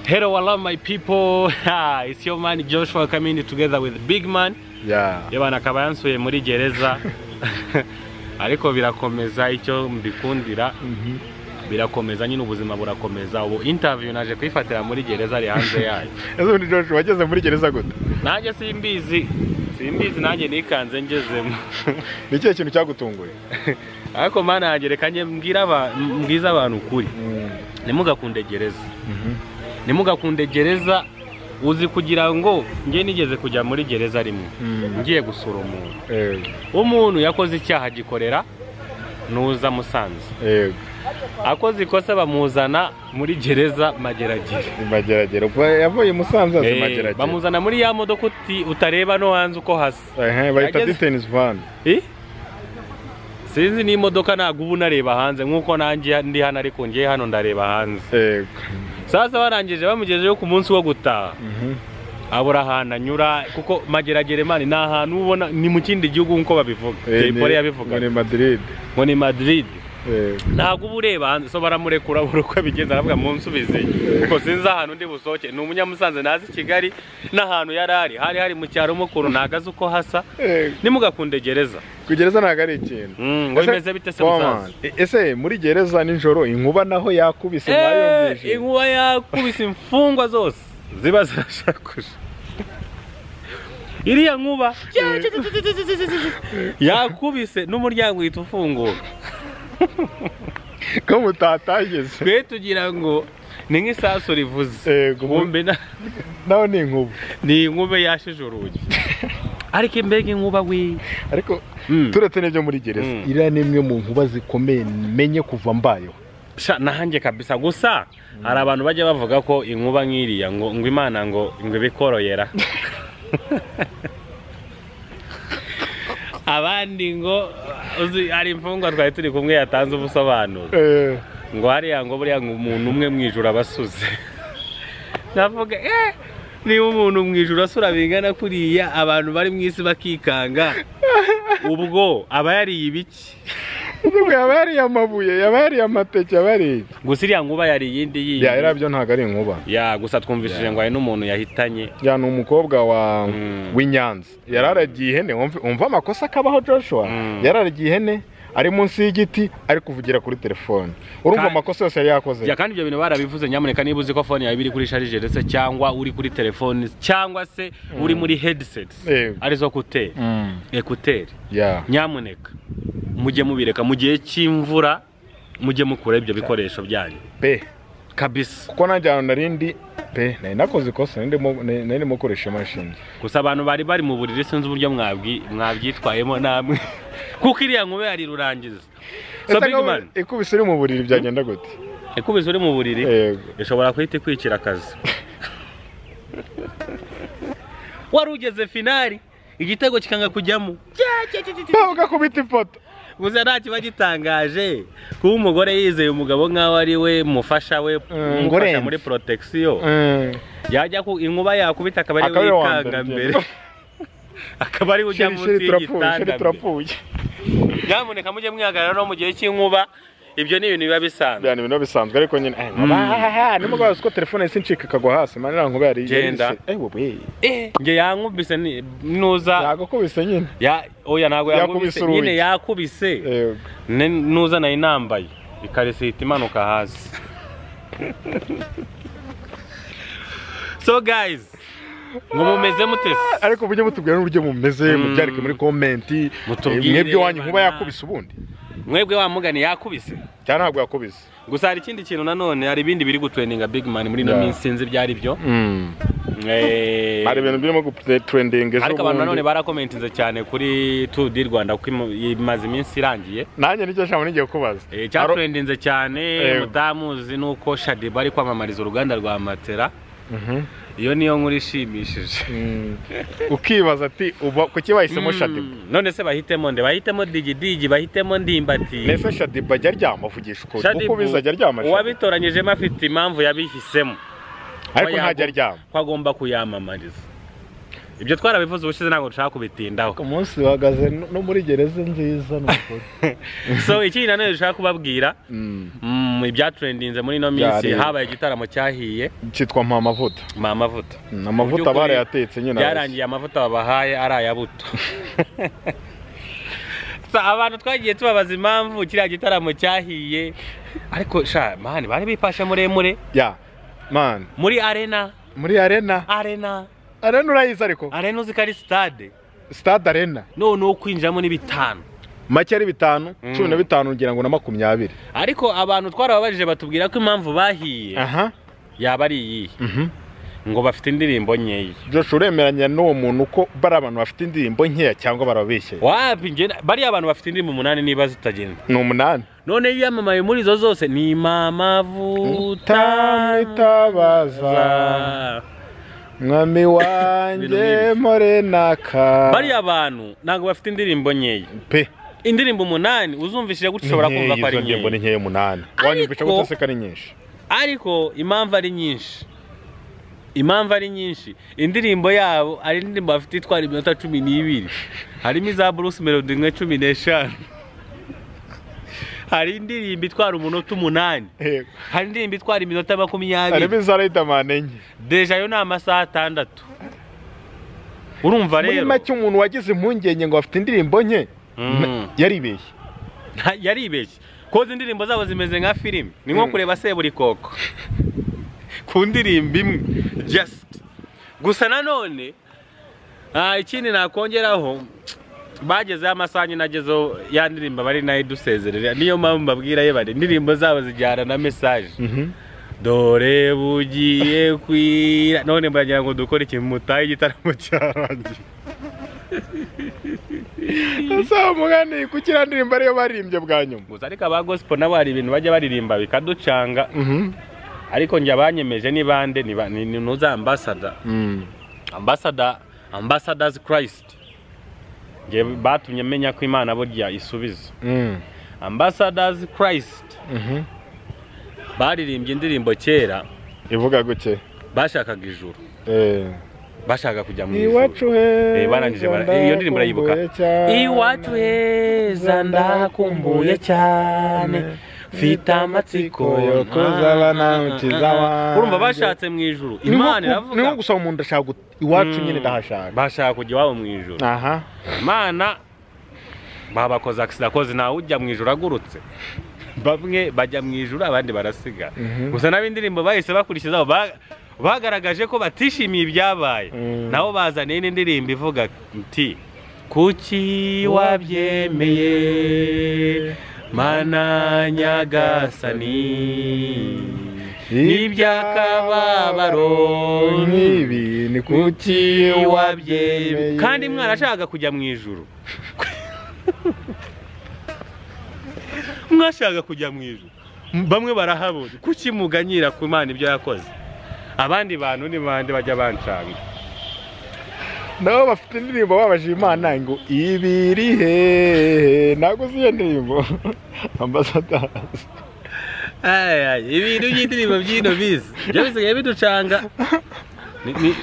Hello, hello, my people. It's your man Joshua coming together with Big Man. Yeah. Yabana akaba yansuye muri gereza. Ariko birakomeza icyo mbikundira. Birakomeza nyine ubuzima burakomeza. Ubu interview naje kwifatira muri gereza ari hanze yayo. Ezo ni Joshua wageze muri gereza gute? Nanjye simbizi nanjye nikanze ngezemo. Ni kihe kintu cyagutunguye? Ariko mana yanjye reka nge mbwiza abantu kuri. Nimugakunde gereza. Nimugakunde gereza uzi kugira ngo nge nigeze kujya muri gereza rimwe. Ngiye gusura umuntu. Umuntu yakoze icyaha gikorera nuza Musanze. Yego. Akoze ikosa bamuzana muri gereza Mageragere. Mageragere. Yavuye Musanze azi Mageragere. Bamuzana muri ya modoka utareba no hanze uko hasa. Bayita detainers van. Sinzi ni imodoka ntago ubu nareba hanze nkuko nanjye ndi hano ariko ngiye hano ndareba hanze. Yego. Sasa barangije bamugejeje ku munsi wo gutaha. Abura ahantu anyura kuko Mageragere mani ni ahantu ubona ni mu kindi gihugu nkuko babivuga. Pole yabivuga. Ni Madrid. Ngo ni Madrid. Ntago uba ureba hanze so baramurekura uko bigenza aravuga mu nsubize kuko sinzi ahantu ndi busoke ni umunyamusanze nazi Kigali n'ahantu hari mu cyaro mukuru nagaze uko hasa nimugakunde gereza kugereza ntago ari ikintu ngo bimeze bite se Musanze ese muri gereza ninjoro inkuba naho yakubise mwayumvije inkuba yakubise imfungwa zose ziba zirashakuje iriya nkuba yakubise n'umuryango uhita ufungura ko mutatageze twe tugira ngo ni nk'isaso rivuze kumbe naho ni inkuba ni inkuba yashije urugi ariko imbega inkuba we ariko turetse n'ibyo muri gereza iriya ni imwe mu nkuba zikomeye menye kuva mbayeho nahanjye kabisa gusa hari abantu bajya bavuga ko inkuba nk'iriya ngo Imana ngo ibikoroyera abandi ngo ari imfungwa twari turi kumwe yatanze ubusobanuro ngo hariya ngo buriya umuntu umwe mwijuru abasuze navuga niba umuntu mwijuru asura bingana kuriya abantu bari mu isi bakikanga ubwo aba yariye ibiki yaba yariye amabuye yaba yariye amateke yaba yariye gusa iriya nkuba yari iyindi yindi irabyo ntabwo ari inkuba gusa twumvishije ngo hari n'umuntu yahitanye ni umukobwa w'Inyanza yararagiye ihene umva amakosa akabaho Joshua yararagiye ihene ari munsi y'igiti ari kuvugira kuri telefone urumva amakosa yose yari yakoze kandi ibyo bintu barabivuze nyamuneka niba uzi ko phone yawe iri kuri charge ndetse cyangwa uri kuri telefone cyangwa se uri muri headsets arizo ekuteri nyamuneka mujye mubireka mu gihe cy'imvura mujye mukura ibyo bikoresho byanyu kabisa kuko najyana narindi nari nakoze ikosa nari mukoresha imashini gusa abantu bari mu buriri sinzi uburyo mwabyitwayemo namwe kuko iriya nkube yari rurangiza so Big Man ikubise uri mu buriri byagenda gute ikubise uri mu buriri ishobora kwita kwicira akazi wari ugeze finali igitego kikanga kujyamo ugakubita ifoto gusa nta kiba gitangaje kuba umugore yizeye umugabo nk'aho ari we mufasha we umufasha muri protection yajya ku inkuba yakubita akaba ari wikanga mbere akaba ari ujya munsi y'igitanda nyamuneka mujye mwihagarara no mu gihe cy'inkuba ibyo ni ibintu biba bisanzwe ni ibintu bisanzwe ariko nyine nimugabo uko telefone sincika kagwa hasi manira nkuba yari genda nge yankubise nuza yagukubise nyine oya ntago yakubise nyine yakubise nuza nayo nambaye ikarisita imanuka hasi so guys ngo mumeze mutese ariko bujye mutubwira n'uburyo mumeze mubyarike muri comment mwebwe wanyu nkuba yakubise ubundi mwebwe wamugani yakubise cyane ntabwo yakubise gusa hari ikindi kintu nanone hari ibindi biri gutrendinga Big Man muri no minsi sinzi byari byo hari ibintu birimo gutrendinga ejo ariko abantu nanone barakomentinze cyane kuri Tour du Rwanda kuko imaze iminsi irangiye nanjye nicyo shamo nigiye kubaza cyatrendinze cyane mutamuzi nuko Shadiba ari kwamamariza uruganda rwa Matera iyo niyo nkuru ishimishije ukibaza ati kuki bahisemo Shadiba none se bahitemo Digi bahitemo Ndimbati nese Shadiba ajya ryamavugisha uko bizajya ryama uwabitoranyijemo afite impamvu yabihisemo ariko ntajya ryama ko agomba kuyamamariza ibyo twarabivuze ubushize ntabwo dushaka kubitindaho. Ku munsi uhagaze no muri gereza nziza n'ukuri. So ikindi nanone dushaka kubabwira ibya trendinze muri no minsi habaye igitaramo cyahiye cyitwa Mamavuta. Mamavuta. Amavuta barayatetse nyine. Byarangiye amavuta babahaye ari ayabuto. Abantu twagiye tubabaza impamvu kiriya gitaramo cyahiye ariko sha man bari bipasha muremure ya man muri arena urayiza ariko arena uzikari stade arena none ukwinjiramo ni 5 make ari 5 15 ngira ngo na 20 ariko abantu twarababajije batubwira ko impamvu bahiye yaba ari iyi ngo bafite indirimbo nkeya. Joshua uremeranya n'uwo muntu ko bari abantu bafite indirimbo nkeya cyangwa barabeshye? Wapi nge bari abantu bafite indirimbo 8 niba zitagenda. Ni 8. None yamamaye muri izo zose ni Mamavuta itabaza mwami wanjye morenaka. Bari abantu ntago bafite indirimbo nkeya pe. Indirimbo 8 uzumvishije gushobora kumva ko ari indirimbo nkeya 8. Wanyumvisha gutse kari nyinshi. Ariko impamvu ari nyinshi. Indirimbo yabo ari indirimbo bafite itwara iminota 12. Harimo iza Bruce Melody nka 15. Hari indirimbo itwara umunota 8. Hari indirimbo itwara iminota 20. Harimo iza Riderman enye. Deja yo ni amasaha 6. Urumva rero muri make umuntu wagize impungenge ngo afite indirimbo nke yaribeshye koze indirimbo zabo zimeze nka filime. Ni nko kureba Seburikoko ku ndirimbo imwe just gusa nanone ikindi nakongeraho bageze amasaha nagezo ya ndirimbo bari nayo dusezerera niyo mpamvu mbabwira ye bari indirimbo zabo zijyana na message dore bugiye kwira none mbagira ngo dukore ikintu mutaye igitaramo cyarangiye. Asa mugani kukira ndirimbo ariyo barimbye bwa nyuma gusa ariko aba gospel nabo hari ibintu bajya baririmba bikaducanga. Ariko njya banyemeje ni bande ni nuza ambassadors Christ. Nge batumye menya ko Imana burya isubiza. Ambassadors Christ. Baririmbye indirimbo kera ivuga guke bashakaga ijuru. Bashaka kujya mu ijuru. Iwacu heza. Barangije iyo ndirimbo urayibuka. Iwacu heza ndakumbuye cyane. Fita amatsiko yo kuzabana mukizawa. Urumva bashatse mu ijuru. Imana iravuga. Ni nko gusaba umuntu ashaka iwacu nyine ndahashaka. Bashaka kujya wabo mu ijuru. Imana babakoza akisakoze nawe ujya mu ijuru agurutse. Bamwe bajya mu ijuru abandi barasiga. Gusa n'abindirimbo bahise bakurikizaho bagaragaje ko batishimiye ibyabaye. Nabo bazaniye n'indirimbo ivuga nti kuki wabyemeye Mana nyagasani n'ibyakababaro nk'ibi ni kuki wabyemeye. Kandi mwana ashaka kujya mu ijuru. Mwashaka kujya mu ijuru. Bamwe barahabura kuki muganyira ku Imana ibyo yakoze. Abandi bantu ni bande bajya bancanga. Nabo bafite indirimbo babaje Imana ngo ibiri he nago ziye ndirimbo ambassadors. Ibintu by'indirimbo by'ino bizi. Byo bisigaye biducanga.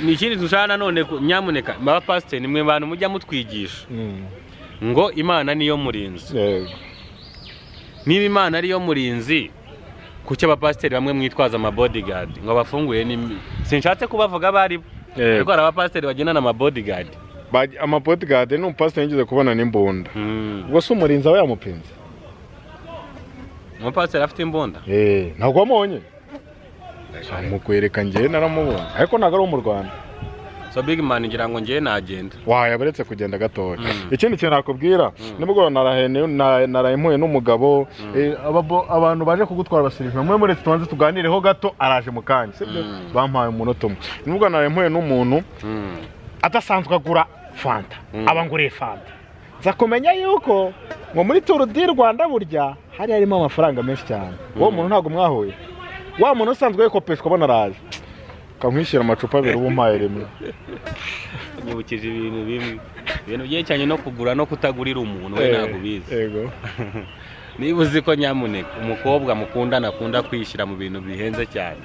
Ni ikindi dushana none nyamuneka aba pastor nimwe bantu mujya mutwigisha. Ngo Imana niyo murinzi. Niba Imana ariyo murinzi kuki aba pastor bamwe mwitwaza ama bodyguard ngo bafunguye ni sinshatse kubavuga bari ariko aba pastor bagena na bodyguard. Ama bodyguard ni pastor yingize kubona n'imbunda. Ubwo se umurinzi aho yamupinze. Mu pastor afite imbunda. Ntabwo amonye. Mukwereka ngiye naramubona ariko ntago ari mu Rwanda. So big man ngira ngo ngiye nagenda. Yabaretse kugenda gatoya. Ikindi kintu nakubwira nibwo narayimpuye n'umugabo abantu baje kugutwara abasirikare mwe muri tubanze tuganireho gato araje mu kanya sibyo bampaye umunota umwe. Nibwo narayimpuye n'umuntu adasanzwe agura fanta abanguriye fanta. Za kumenya yuko ngo muri Tour du Rwanda burya hari harimo amafaranga menshi cyane. Uwo muntu ntago mwahuye. Wa muntu usanzwe yikopeshwa abona araje. Kamwishyira amacupa abiri ubumpaye rimwe. Nyibukije ibintu bimwe. Ibintu byecyanye no kugura no kutagurira umuntu we ntago bizi. Yego. Niba uzi ko nyamuneka umukobwa mukundana akunda kwishyira mu bintu bihenze cyane.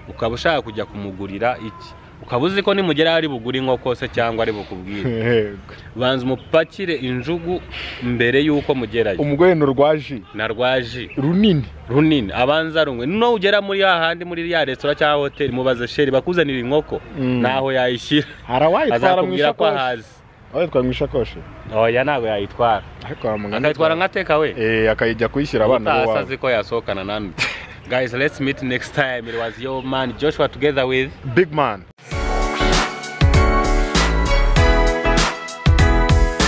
Ukaba ushaka kujya kumugurira iki ukaba uzi ko nimugera ari bugura inkoko se cyangwa ari bukubwire banza umupakire injugu mbere y'uko mugerayo. Umugore n'urwaji na rwaji runini abanza rumwe no ugera muri hahandi muri ya restaurant cyangwa hotel mubaze sheri bakuzanira inkoko naho yayishyira harawayitwara mu ishakoshi. Oya ntago yayitwara akayitwara nka teka we akayijya kuyishyira abana babo asazi ko yasohokana nandi. Guys, let's meet next time. It was your man Joshua together with Big Man.